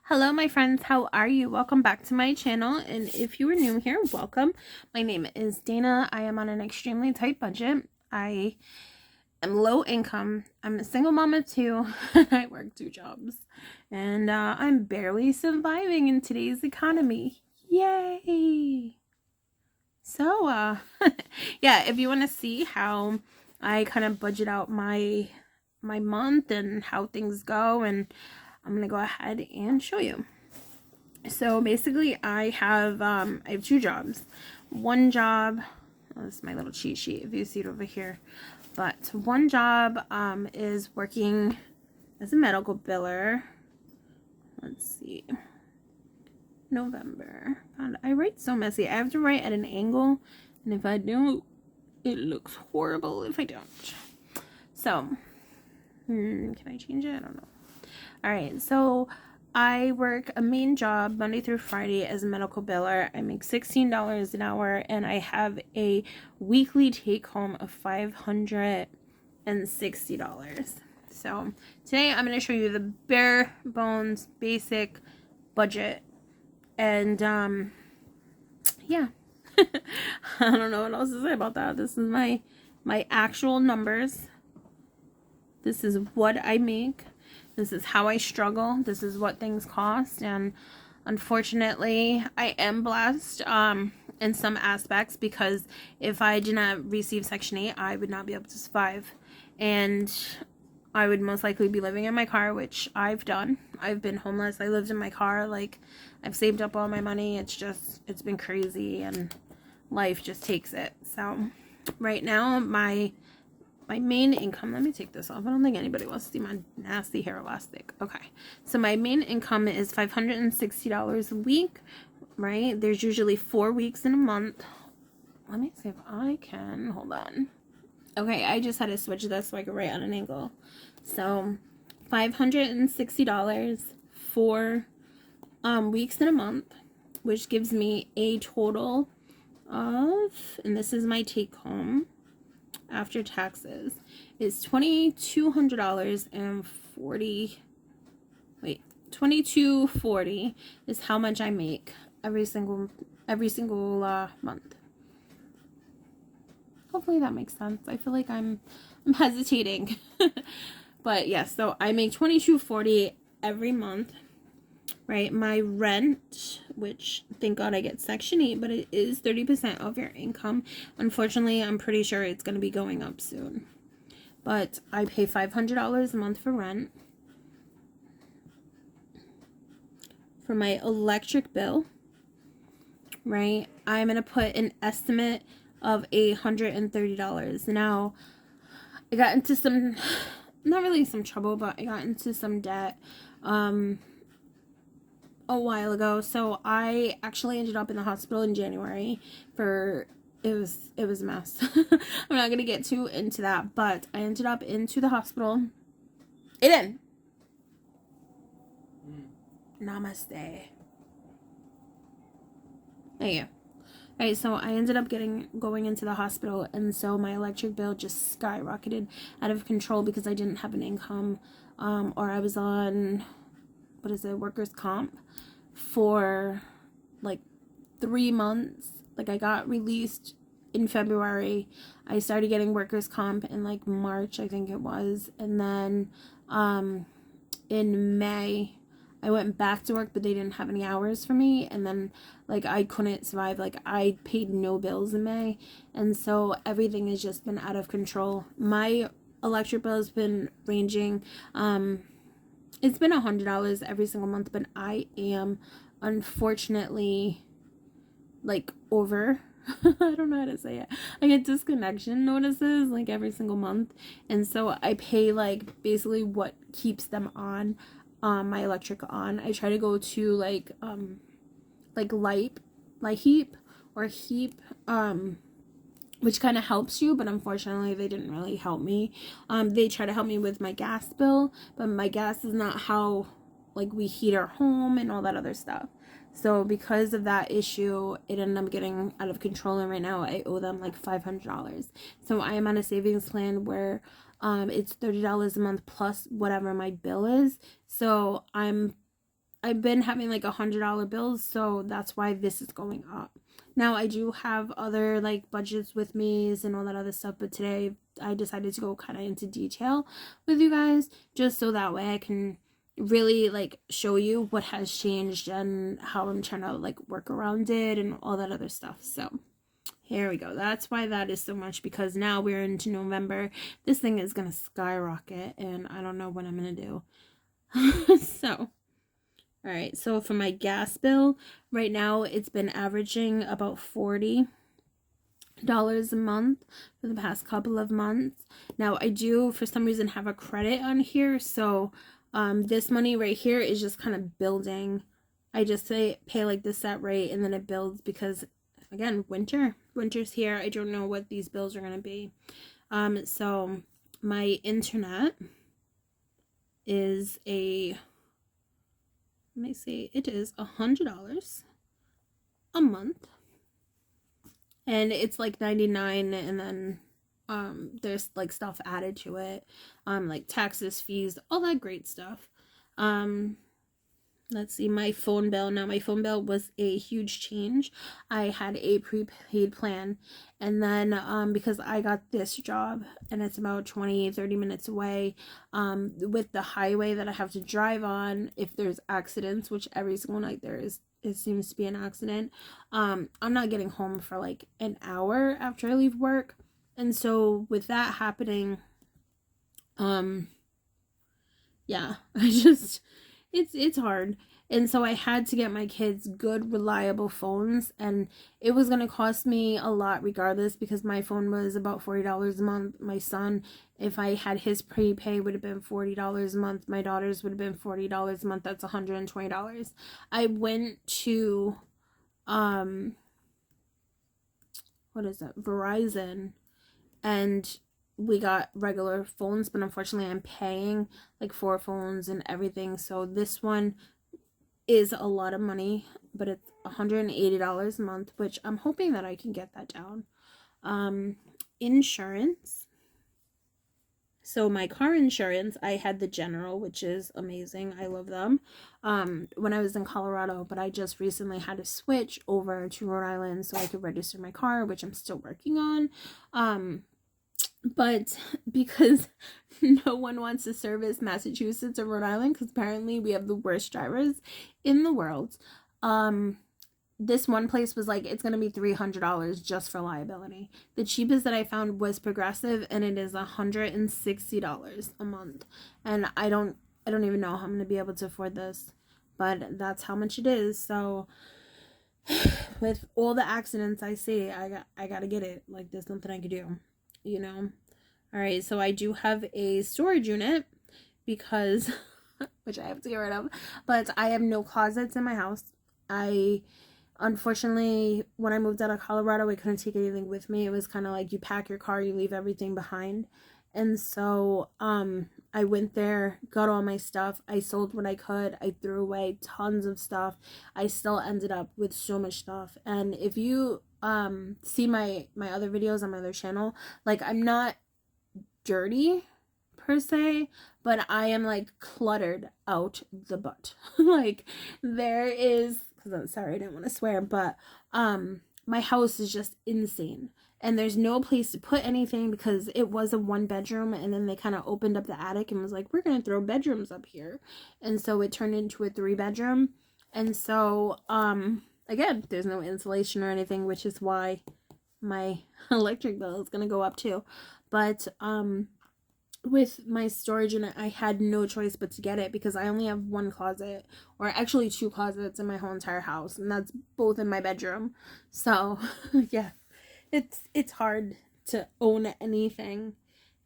Hello my friends, how are you? Welcome back to my channel, and if you are new here, welcome. My name is Dana. I am on an extremely tight budget. I am low income. I'm a single mom of two. I work 2 jobs, and I'm barely surviving in today's economy. Yay! So yeah, if you want to see how I kind of budget out my month and how things go, and I'm gonna go ahead and show you. So basically I have 2 jobs. One job, this is my little cheat sheet if you see it over here, but one job is working as a medical biller. Let's see, November. God, I write so messy. I have to write at an angle, and if I don't, it looks horrible if I don't. So can I change it? I don't know. All right, so I work a main job Monday through Friday as a medical biller. I make $16 an hour, and I have a weekly take home of $560. So today I'm going to show you the bare bones basic budget, and yeah. I don't know what else to say about that. This is my actual numbers. This is what I make. This is how I struggle. This is what things cost. And unfortunately, I am blessed in some aspects, because if I did not receive Section 8, I would not be able to survive. And I would most likely be living in my car, which I've done. I've been homeless. I lived in my car. Like, I've saved up all my money. It's been crazy, and life just takes it. So right now, my main income, let me take this off. I don't think anybody wants to see my nasty hair elastic. Okay, so my main income is $560 a week, right? There's usually 4 weeks in a month. Let me see if I can, hold on. Okay, I just had to switch this so I could write on an angle. So $560 for weeks in a month, which gives me a total of, and this is my take home after taxes, is $2240 is how much I make every single month. Hopefully that makes sense. I feel like I'm hesitating. But yes, so I make $2240 every month, right? My rent, which thank God I get Section 8, but it is 30% of your income. Unfortunately, I'm pretty sure it's going to be going up soon. But I pay $500 a month for rent. For my electric bill, right, I'm going to put an estimate of $130. Now, I got into some, not really some trouble, but I got into some debt a while ago. So I actually ended up in the hospital in January for, it was a mess. I'm not gonna get too into that, but I ended up into the hospital. Aiden, namaste. There you go. Alright, so I ended up going into the hospital, and so my electric bill just skyrocketed out of control because I didn't have an income, or I was on, workers' comp for like 3 months. Like, I got released in February. I started getting workers' comp in like March, I think it was, and then in May I went back to work, but they didn't have any hours for me, and then like I couldn't survive. Like, I paid no bills in May, and so everything has just been out of control. My electric bill has been ranging, it's been $100 every single month, but I am unfortunately like over I don't know how to say it. I get disconnection notices like every single month, and so I pay like basically what keeps them on, my electric on. I try to go to like light heap or heap, which kind of helps you, but unfortunately they didn't really help me. They try to help me with my gas bill, but my gas is not how like we heat our home and all that other stuff. So because of that issue, it ended up getting out of control, and right now I owe them like $500. So I am on a savings plan where it's $30 a month plus whatever my bill is. So I'm I've been having like $100 bills, so that's why this is going up. Now I do have other like budgets with me and all that other stuff, but today I decided to go kind of into detail with you guys, just so that way I can really like show you what has changed and how I'm trying to like work around it and all that other stuff. So here we go. That's why that is so much, because now we're into November. This thing is gonna skyrocket and I don't know what I'm gonna do. So all right, so for my gas bill right now, it's been averaging about $40 a month for the past couple of months. Now I do for some reason have a credit on here, so this money right here is just kind of building. I just pay like the set rate and then it builds, because again, winter's here. I don't know what these bills are going to be. So my internet is let me see, it is $100 a month, and it's like 99, and then there's like stuff added to it, like taxes, fees, all that great stuff. Let's see, my phone bill. Now my phone bill was a huge change. I had a prepaid plan, and then because I got this job and it's about 20-30 minutes away, with the highway that I have to drive on, if there's accidents, which every single night there is, it seems to be an accident, I'm not getting home for like an hour after I leave work. And so with that happening, yeah, it's hard. And so I had to get my kids good, reliable phones, and it was going to cost me a lot regardless, because my phone was about $40 a month. My son, if I had his prepay, would have been $40 a month. My daughter's would have been $40 a month. That's $120. I went to, what is it, Verizon, and we got regular phones, but unfortunately I'm paying like 4 phones and everything. So this one is a lot of money, but it's $180 a month, which I'm hoping that I can get that down. Insurance. So my car insurance, I had the General, which is amazing. I love them. When I was in Colorado, but I just recently had to switch over to Rhode Island so I could register my car, which I'm still working on. But because no one wants to service Massachusetts or Rhode Island, because apparently we have the worst drivers in the world, this one place was like, it's going to be $300 just for liability. The cheapest that I found was Progressive, and it is $160 a month. And I don't even know how I'm going to be able to afford this, but that's how much it is. So with all the accidents I see, I got to get it. Like, there's nothing I could do, you know. All right, so I do have a storage unit, because which I have to get rid of, but I have no closets in my house. Unfortunately, when I moved out of Colorado, I couldn't take anything with me. It was kind of like you pack your car, you leave everything behind. And so I went there, got all my stuff. I sold what I could. I threw away tons of stuff. I still ended up with so much stuff. And if you see my other videos on my other channel, like, I'm not dirty per se, but I am like cluttered out the butt. Like, there is, because I'm sorry, I didn't want to swear, but my house is just insane, and there's no place to put anything, because it was a 1-bedroom, and then they kind of opened up the attic and was like, we're gonna throw bedrooms up here, and so it turned into a 3-bedroom. And so again, there's no insulation or anything, which is why my electric bill is gonna go up too. But with my storage unit, I had no choice but to get it, because I only have 1 closet, or actually 2 closets in my whole entire house, and that's both in my bedroom. So yeah, it's hard to own anything,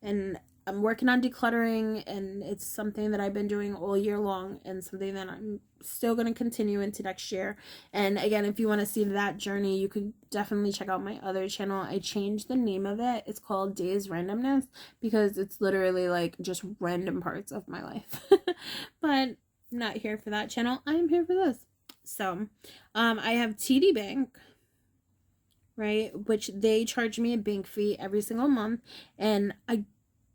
and I'm working on decluttering, and it's something that I've been doing all year long, and something that I'm still going to continue into next year. And again, if you want to see that journey, you could definitely check out my other channel. I changed the name of it. It's called Days Randomness, because it's literally like just random parts of my life. But I'm not here for that channel. I'm here for this. So I have TD Bank, right, which they charge me a bank fee every single month, and I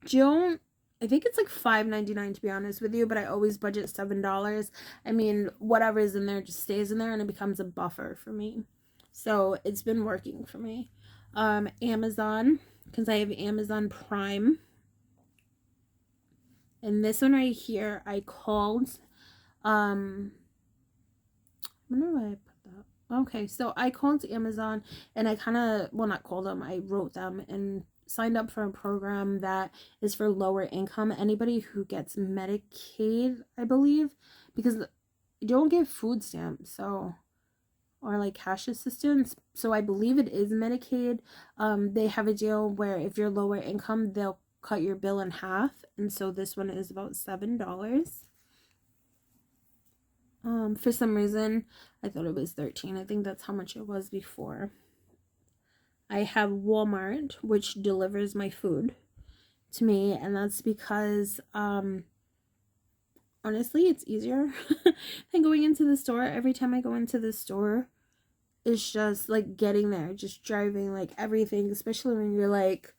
don't I think it's like $5.99 to be honest with you, but I always budget $7. I mean, whatever is in there just stays in there and it becomes a buffer for me. So it's been working for me. Amazon, because I have Amazon Prime. And this one right here, I called, I wonder why I put that. Okay, so I called Amazon and I kind of, well, not called them, I wrote them and signed up for a program that is for lower income. Anybody who gets Medicaid, I believe, because you don't get food stamps, so, or like cash assistance. So I believe it is Medicaid. They have a deal where if you're lower income, they'll cut your bill in half. And so this one is about $7. For some reason, I thought it was $13. I think that's how much it was before. I have Walmart, which delivers my food to me, and that's because, honestly, it's easier than going into the store. Every time I go into the store, it's just, like, getting there, just driving, like, everything, especially when you're, like,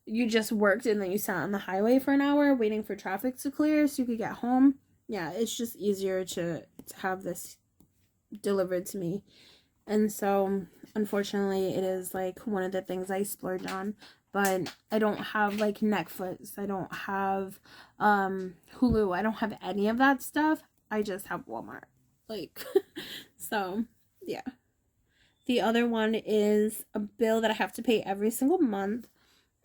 you just worked and then you sat on the highway for an hour waiting for traffic to clear so you could get home. Yeah, it's just easier to have this delivered to me. And so, unfortunately, it is, like, one of the things I splurge on. But I don't have, like, Netflix. I don't have Hulu. I don't have any of that stuff. I just have Walmart. Like, so, yeah. The other one is a bill that I have to pay every single month.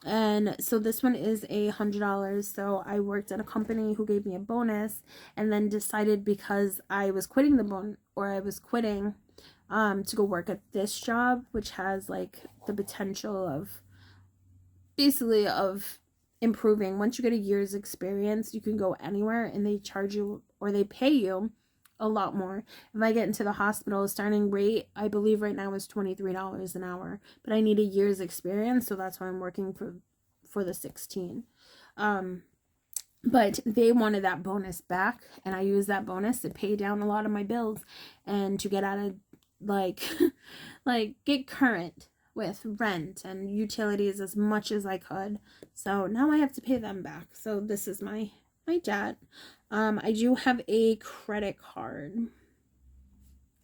And so this one is $100. So I worked at a company who gave me a bonus and then decided because I was quitting I was quitting to go work at this job, which has like the potential of basically of improving. Once you get a year's experience, you can go anywhere and they charge you or they pay you a lot more. If I get into the hospital, starting rate I believe right now is $23 an hour, but I need a year's experience, so that's why I'm working for the 16. But they wanted that bonus back, and I used that bonus to pay down a lot of my bills and to get out of like get current with rent and utilities as much as I could. So now I have to pay them back. So this is my debt. I do have a credit card.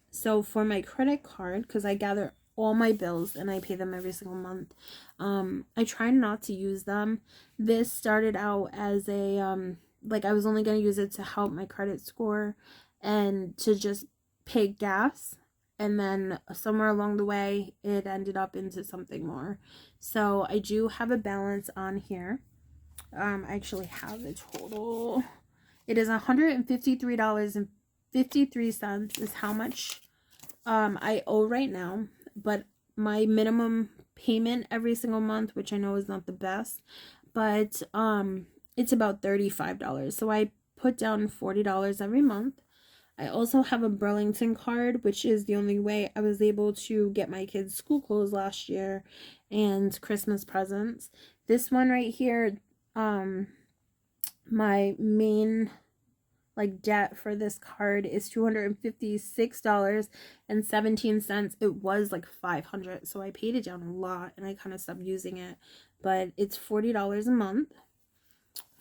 So for my credit card, because I gather all my bills and I pay them every single month, I try not to use them. This started out as a, like I was only going to use it to help my credit score and to just pay gas. And then somewhere along the way, it ended up into something more. So I do have a balance on here. I actually have the total. It is $153.53 is how much I owe right now. But my minimum payment every single month, which I know is not the best, but it's about $35. So I put down $40 every month. I also have a Burlington card, which is the only way I was able to get my kids school clothes last year and Christmas presents. This one right here, my main like debt for this card is $256.17. It was like $500, so I paid it down a lot and I kind of stopped using it, but it's $40 a month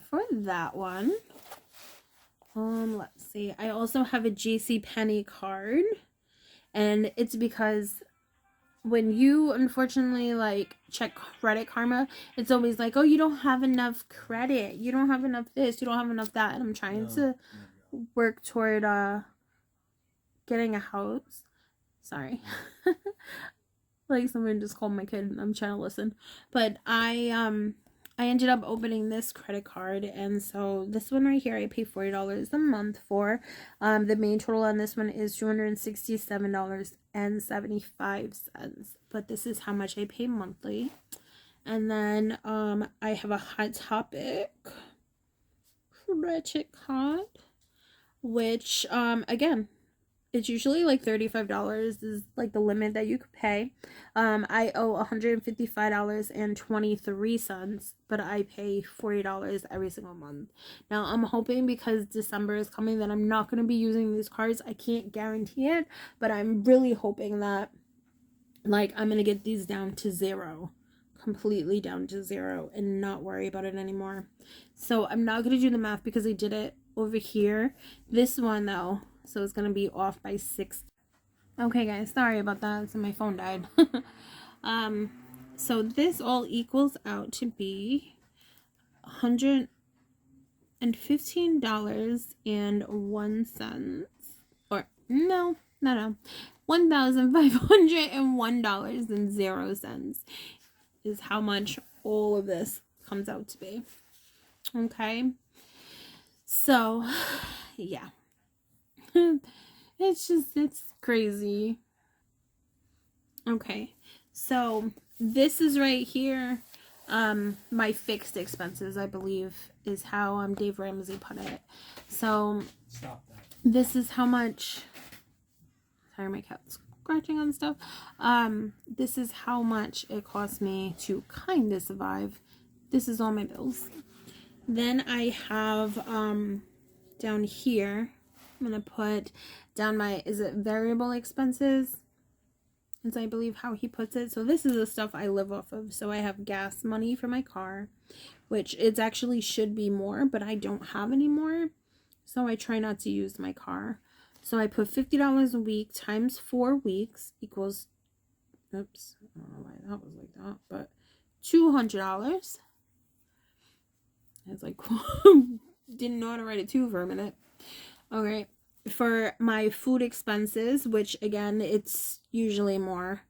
for that one. Let's see. I also have a JCPenney card, and it's because when you unfortunately like check Credit Karma, it's always like, oh, you don't have enough credit, you don't have enough this, you don't have enough that, and I'm trying to work toward getting a house. Sorry. Like someone just called my kid and I'm trying to listen. But I ended up opening this credit card, and so this one right here I pay $40 a month for. The main total on this one is $267.75, but this is how much I pay monthly. And then I have a Hot Topic credit card, which again, it's usually like $35 is like the limit that you could pay. I owe $155.23, but I pay $40 every single month. Now I'm hoping because December is coming that I'm not going to be using these cards. I can't guarantee it, but I'm really hoping that like I'm going to get these down to zero, completely down to 0 and not worry about it anymore. So I'm not going to do the math because I did it over here. This one though, so it's going to be off by 6. Okay guys, sorry about that. So my phone died. So this all equals out to be $115.01. Or no, $1,501.00 is how much all of this comes out to be. Okay. So, yeah. It's crazy. Okay. So, this is right here. My fixed expenses, I believe, is how Dave Ramsey put it. So, stop that. This is how much. Sorry, my cat's scratching on stuff. This is how much it cost me to kind of survive. This is all my bills. Then I have down here, I'm gonna put down my, is it variable expenses? Is I believe how he puts it. So this is the stuff I live off of. So I have gas money for my car, which it's actually should be more, but I don't have any more. So I try not to use my car. So I put $50 a week times 4 weeks equals, oops, I don't know why that was like that, but $200. It's like, didn't know how to write it 2 for a minute. Okay. For my food expenses, which again, it's usually more,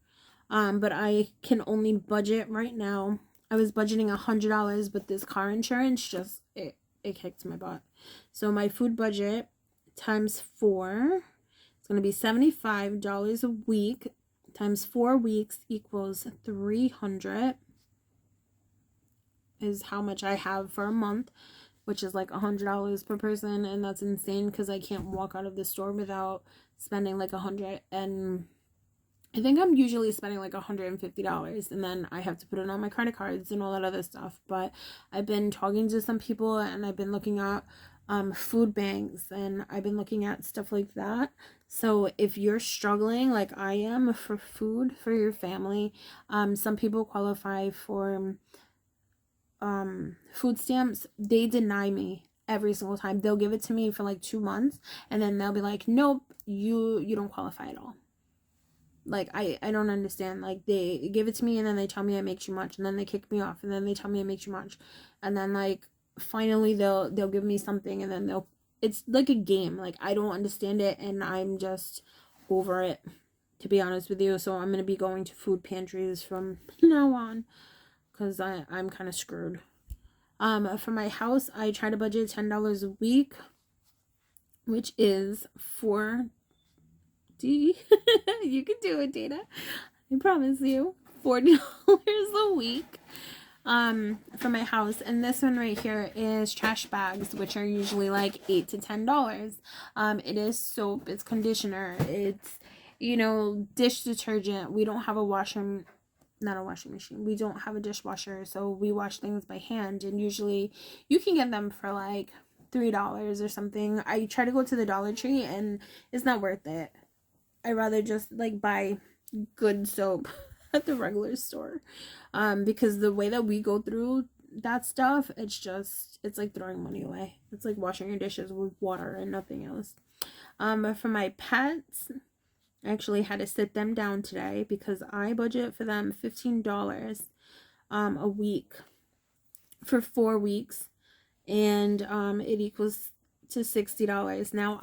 but I can only budget right now. I was budgeting $100, but this car insurance just, it kicked my butt. So my food budget times 4, it's going to be $75 a week times 4 weeks equals $300 is how much I have for a month, which is like $100 per person, and that's insane because I can't walk out of the store without spending like $100, and I think I'm usually spending like $150, and then I have to put it on my credit cards and all that other stuff. But I've been talking to some people, and I've been looking at food banks, and I've been looking at stuff like that. So if you're struggling like I am for food for your family, some people qualify for food stamps. They deny me every single time. They'll give it to me for like 2 months, and then they'll be like, nope, you don't qualify at all. Like, I don't understand. Like, they give it to me, and then they tell me it makes you much, and then they kick me off, and then they tell me it makes you much, and then like finally they'll give me something, and then it's like a game. Like, I don't understand it, and I'm just over it, to be honest with you. So I'm gonna be going to food pantries from now on, because I'm kind of screwed. For my house, I try to budget $10 a week, which is you can do it, Dana. I promise you. $40 a week for my house. And this one right here is trash bags, which are usually like $8 to $10. It is soap, it's conditioner, it's, dish detergent. We don't have not a washing machine. We don't have a dishwasher, so we wash things by hand, and usually you can get them for like $3 or something. I try to go to the Dollar Tree, and it's not worth it. I rather just like buy good soap at the regular store, because the way that we go through that stuff, it's like throwing money away. It's like washing your dishes with water and nothing else. For my pets, I actually had to sit them down today because I budget for them $15 a week for 4 weeks, and it equals to $60. Now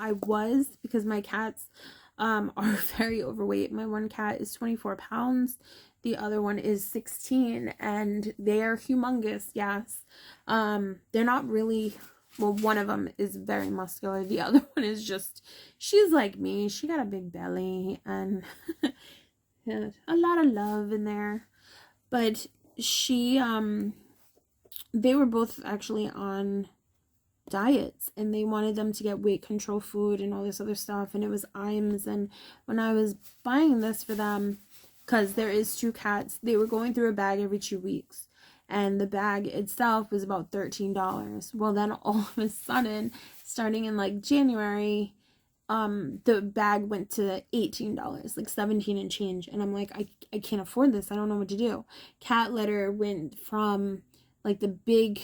because my cats are very overweight. My one cat is 24 pounds. The other one is 16, and they are humongous. Yes. They're not really, well, one of them is very muscular. The other one is she's like me. She got a big belly and yeah, a lot of love in there. But they were both actually on diets, and they wanted them to get weight control food and all this other stuff, and it was Iams. And when I was buying this for them, because there is 2 cats, they were going through a bag every 2 weeks, and the bag itself was about $13. Well, then all of a sudden, starting in like January, the bag went to $18, like 17 and change. And I'm like, I can't afford this. I don't know what to do. Cat litter went from like the big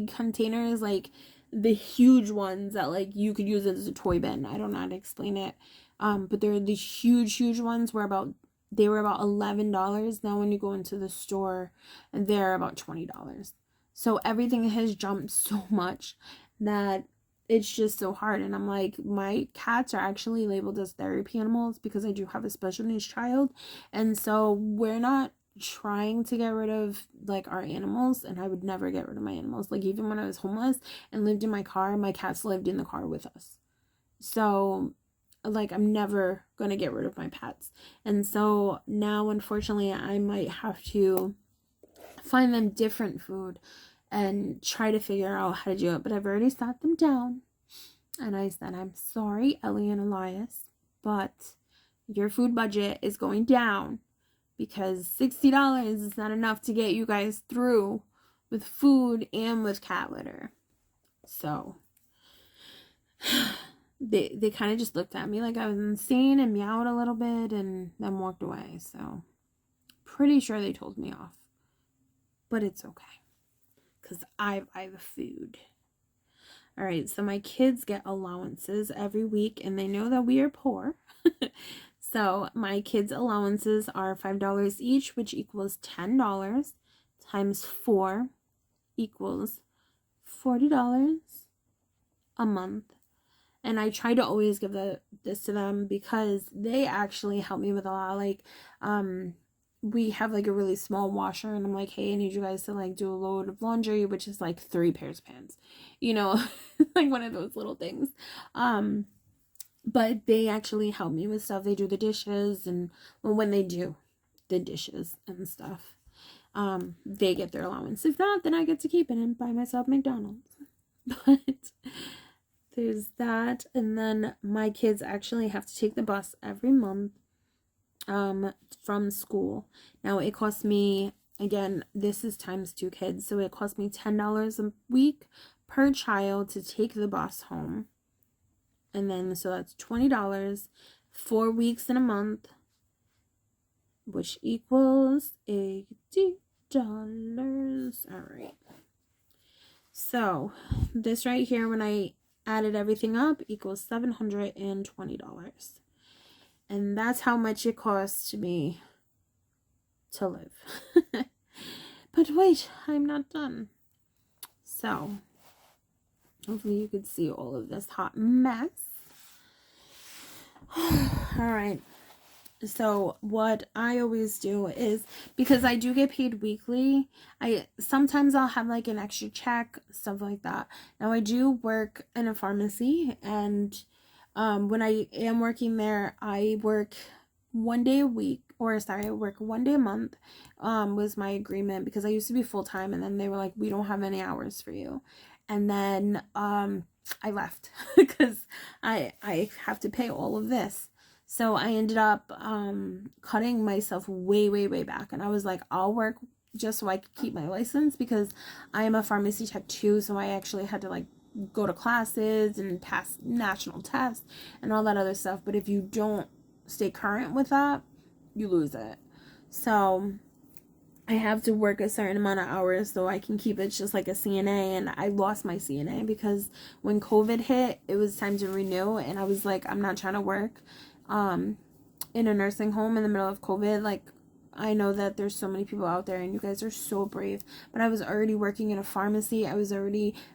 containers, like the huge ones that like you could use it as a toy bin. I don't know how to explain it. But they're the huge ones they were about $11. Now when you go into the store, they're about $20. So everything has jumped so much that it's just so hard. And I'm like, my cats are actually labeled as therapy animals because I do have a special needs child. And so we're not trying to get rid of like our animals, and I would never get rid of my animals. Like even when I was homeless and lived in my car, my cats lived in the car with us. So like I'm never gonna get rid of my pets. And so now unfortunately I might have to find them different food and try to figure out how to do it. But I've already sat them down and I said, I'm sorry, Ellie and Elias, but your food budget is going down because $60 is not enough to get you guys through with food and with cat litter. So they kind of just looked at me like I was insane and meowed a little bit and then walked away. So pretty sure they told me off. But it's okay, because I buy the food. All right, so my kids get allowances every week, and they know that we are poor. So my kids' allowances are $5 each, which equals $10 times 4 equals $40 a month. And I try to always give this to them because they actually help me with a lot. Like, we have like a really small washer, and I'm like, hey, I need you guys to like do a load of laundry, which is like 3 pairs of pants, you know, like one of those little things. But they actually help me with stuff. They do the dishes, and well, when they do the dishes and stuff, they get their allowance. If not, then I get to keep it and buy myself McDonald's. But there's that. And then my kids actually have to take the bus every month from school. Now it costs me, again, this is times 2 kids, so it costs me $10 a week per child to take the bus home. And then so that's $20 4 weeks in a month, which equals $80. All right, so this right here, when I added everything up, equals $720. And that's how much it costs me to live. But wait, I'm not done. So, hopefully you could see all of this hot mess. Alright. So, what I always do is, because I do get paid weekly, sometimes I'll have like an extra check, stuff like that. Now, I do work in a pharmacy, and when I am working there, I work 1 day a week, I work 1 day a month, was my agreement, because I used to be full-time, and then they were like, we don't have any hours for you. And then, I left, because I have to pay all of this. So I ended up, cutting myself way back, and I was like, I'll work just so I could keep my license, because I am a pharmacy tech too, so I actually had to like go to classes and pass national tests and all that other stuff. But if you don't stay current with that, you lose it. So I have to work a certain amount of hours so I can keep it just like a CNA. And I lost my CNA because when COVID hit, it was time to renew, and I was like, I'm not trying to work in a nursing home in the middle of COVID. Like, I know that there's so many people out there, and you guys are so brave, but I was already working in a pharmacy.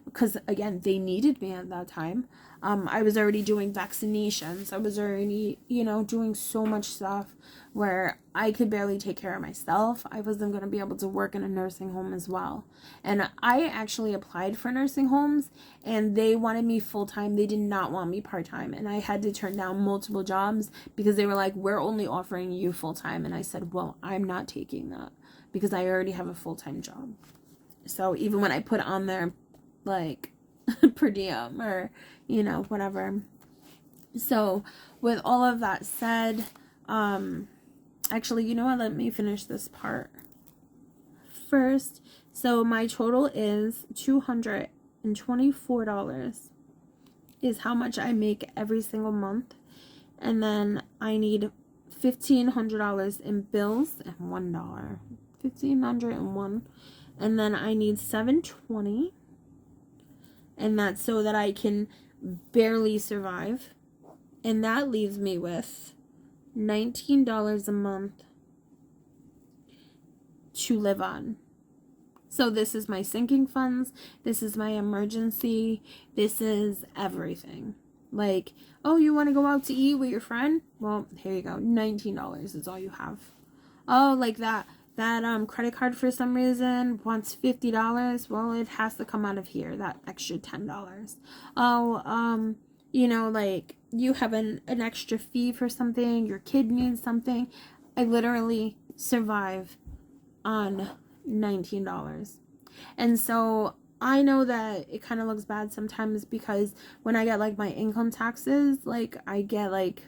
Because again, they needed me at that time. I was already doing vaccinations. I was already, doing so much stuff where I could barely take care of myself. I wasn't going to be able to work in a nursing home as well. And I actually applied for nursing homes, and they wanted me full-time. They did not want me part-time. And I had to turn down multiple jobs because they were like, we're only offering you full-time. And I said, well, I'm not taking that because I already have a full-time job. So even when I put on there, like, per diem or, whatever. So with all of that said, actually, you know what? Let me finish this part first. So my total is $224 is how much I make every single month. And then I need $1,500 in bills and $1. 1,501. And then I need $720. And that's so that I can barely survive. And that leaves me with $19 a month to live on. So this is my sinking funds. This is my emergency. This is everything. Like, oh, you want to go out to eat with your friend? Well, here you go. $19 is all you have. Oh, like that credit card for some reason wants $50. Well, it has to come out of here, that extra $10. Oh, like you have an extra fee for something, your kid needs something. I literally survive on $19. And so I know that it kind of looks bad sometimes because when I get like my income taxes, like I get like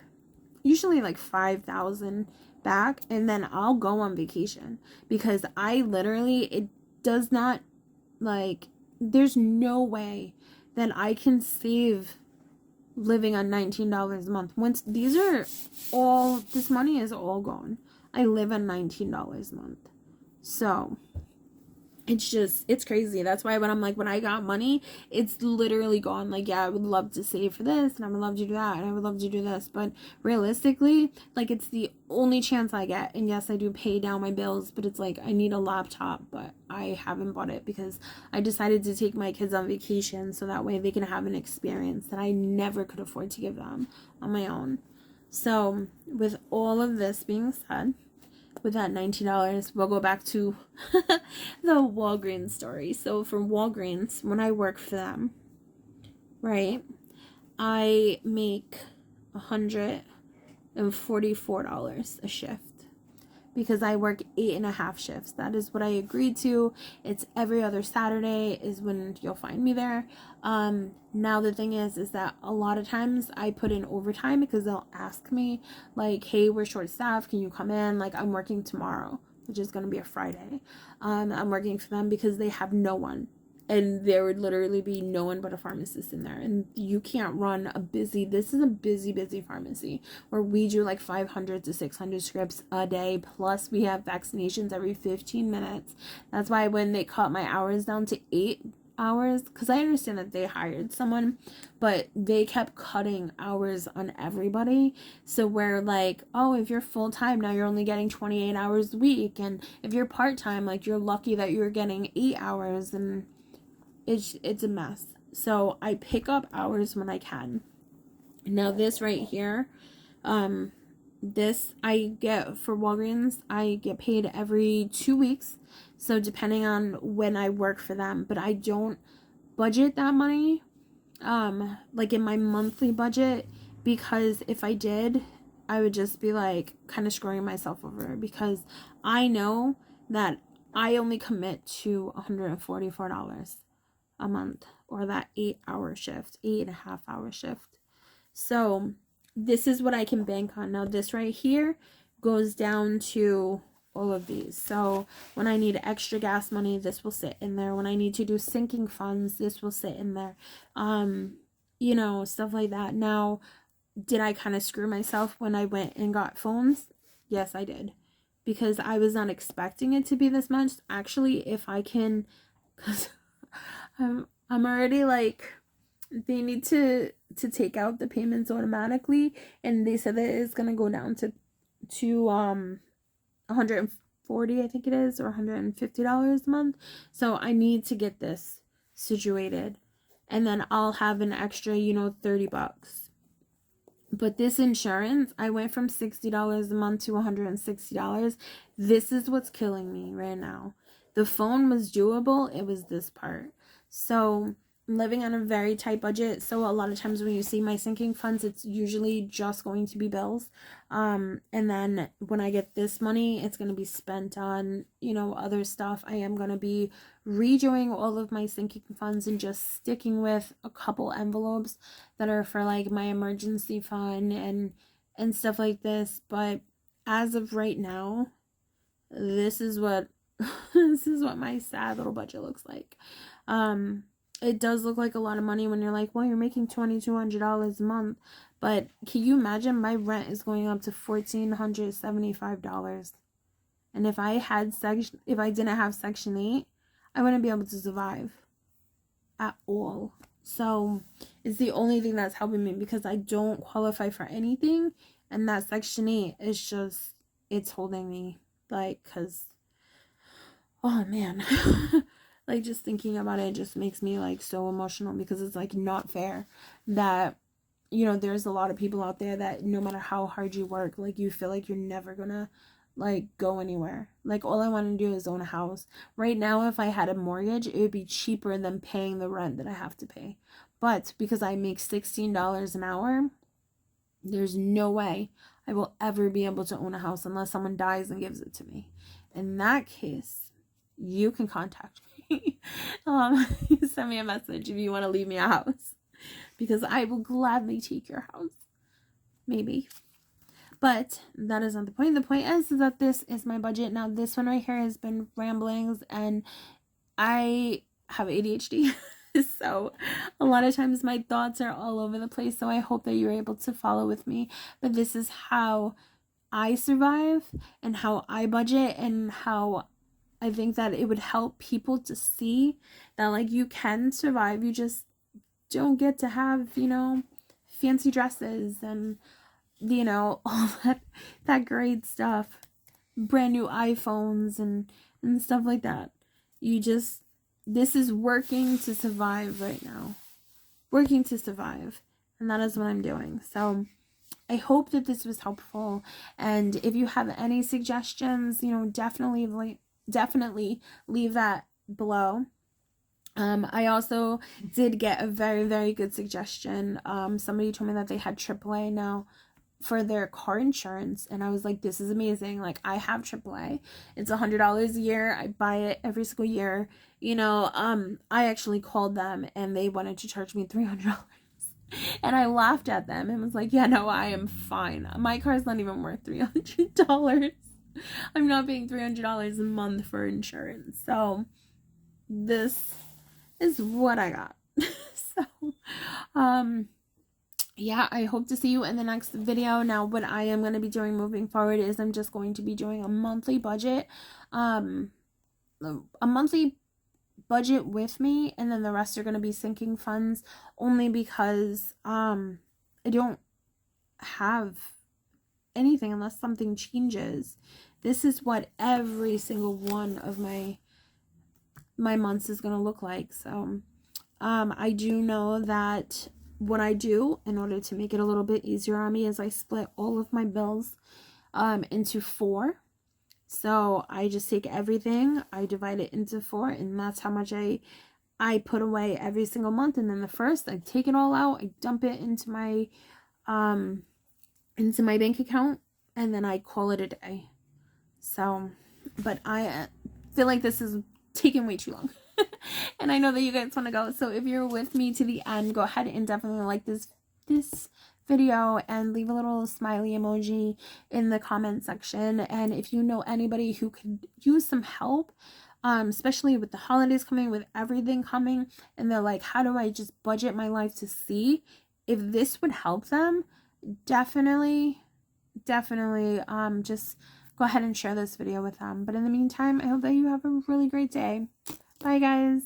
usually like 5,000 back, and then I'll go on vacation because I literally, it does not, like, there's no way that I can save living on $19 a month. Once these are all, this money is all gone. I live on $19 a month. So it's crazy. That's why when I'm like, when I got money, it's literally gone. Like, yeah, I would love to save for this, and I would love to do that, and I would love to do this, but realistically, like, it's the only chance I get. And yes, I do pay down my bills, but it's like, I need a laptop, but I haven't bought it because I decided to take my kids on vacation so that way they can have an experience that I never could afford to give them on my own. So with all of this being said, with that $19, we'll go back to the Walgreens story. So from Walgreens, when I work for them, right, I make $144 a shift because I work 8.5 shifts. That is what I agreed to. It's every other Saturday is when you'll find me there. Now the thing is that a lot of times I put in overtime because they'll ask me like, hey, we're short staffed, can you come in? Like, I'm working tomorrow, which is going to be a Friday. I'm working for them because they have no one. And there would literally be no one but a pharmacist in there. And you can't run this is a busy pharmacy where we do like 500 to 600 scripts a day. Plus we have vaccinations every 15 minutes. That's why when they cut my hours down to 8 hours, because I understand that they hired someone, but they kept cutting hours on everybody. So we're like, oh, if you're full-time now, you're only getting 28 hours a week. And if you're part-time, like, you're lucky that you're getting 8 hours. And it's a mess. So I pick up hours when I can. Now this right here, this I get for Walgreens, I get paid every 2 weeks. So depending on when I work for them, but I don't budget that money, like in my monthly budget, because if I did, I would just be like kind of screwing myself over because I know that I only commit to $144 a month, or that 8-hour shift, 8.5-hour shift. So this is what I can bank on. Now this right here goes down to all of these. So when I need extra gas money, this will sit in there. When I need to do sinking funds, this will sit in there. Stuff like that. Now, did I kind of screw myself when I went and got phones? Yes, I did. Because I was not expecting it to be this much. Actually, if I can, because I'm already like, they need to take out the payments automatically, and they said that it's gonna go down to $140, I think it is, or $150 a month. So I need to get this situated, and then I'll have an extra, $30. But this insurance, I went from $60 a month to $160. This is what's killing me right now. The phone was doable. It was this part. So I'm living on a very tight budget. So a lot of times when you see my sinking funds, it's usually just going to be bills. And then when I get this money, it's going to be spent on, other stuff. I am going to be redoing all of my sinking funds and just sticking with a couple envelopes that are for like my emergency fund and stuff like this. But as of right now, this is what this is what my sad little budget looks like. it does look like a lot of money when you're like, well, you're making $2,200 a month. But can you imagine my rent is going up to $1,475? And if I didn't have Section 8, I wouldn't be able to survive at all. So it's the only thing that's helping me, because I don't qualify for anything, and that Section 8 is just, it's holding me, like, because, oh man, like, just thinking about it just makes me, like, so emotional, because it's, like, not fair that, you know, there's a lot of people out there that no matter how hard you work, like, you feel like you're never gonna, like, go anywhere. Like, all I want to do is own a house. Right now, if I had a mortgage, it would be cheaper than paying the rent that I have to pay. But because I make $16 an hour, there's no way I will ever be able to own a house unless someone dies and gives it to me. In that case, you can contact me. Send me a message if you want to leave me a house, because I will gladly take your house. Maybe. But that is not the point. The point is that this is my budget. Now, this one right here has been ramblings, and I have ADHD. So a lot of times my thoughts are all over the place. So I hope that you're able to follow with me. But this is how I survive and how I budget, and how I think that it would help people to see that, like, you can survive. You just don't get to have, you know, fancy dresses and, you know, all that great stuff, brand new iPhones and stuff like that. This is working to survive right now, working to survive, and that is what I'm doing. So I hope that this was helpful, and if you have any suggestions, you know, definitely leave that below. I also did get a very, very good suggestion. Somebody told me that they had AAA now for their car insurance, and I was like, this is amazing. Like, I have AAA. It's $100 a year. I buy it every single year. You know, I actually called them and they wanted to charge me $300. And I laughed at them and was like, yeah, no, I am fine. My car's not even worth $300. I'm not paying $300 a month for insurance. So this is what I got. So, yeah, I hope to see you in the next video. Now, what I am going to be doing moving forward is I'm just going to be doing a monthly budget, with me, and then the rest are going to be sinking funds, only because I don't have anything unless something changes. This is what every single one of my months is going to look like. So I do know that what I do in order to make it a little bit easier on me is I split all of my bills into 4. So I just take everything, I divide it into 4, and that's how much I put away every single month. And then the first, I take it all out, I dump it into my bank account, and then I call it a day. So, but I feel like this is taking way too long. And I know that you guys want to go. So if you're with me to the end, go ahead and definitely like this video and leave a little smiley emoji in the comment section. And if you know anybody who could use some help, especially with the holidays coming, with everything coming, and they're like, how do I just budget my life to see if this would help them, definitely just go ahead and share this video with them. But in the meantime, I hope that you have a really great day. Bye, guys.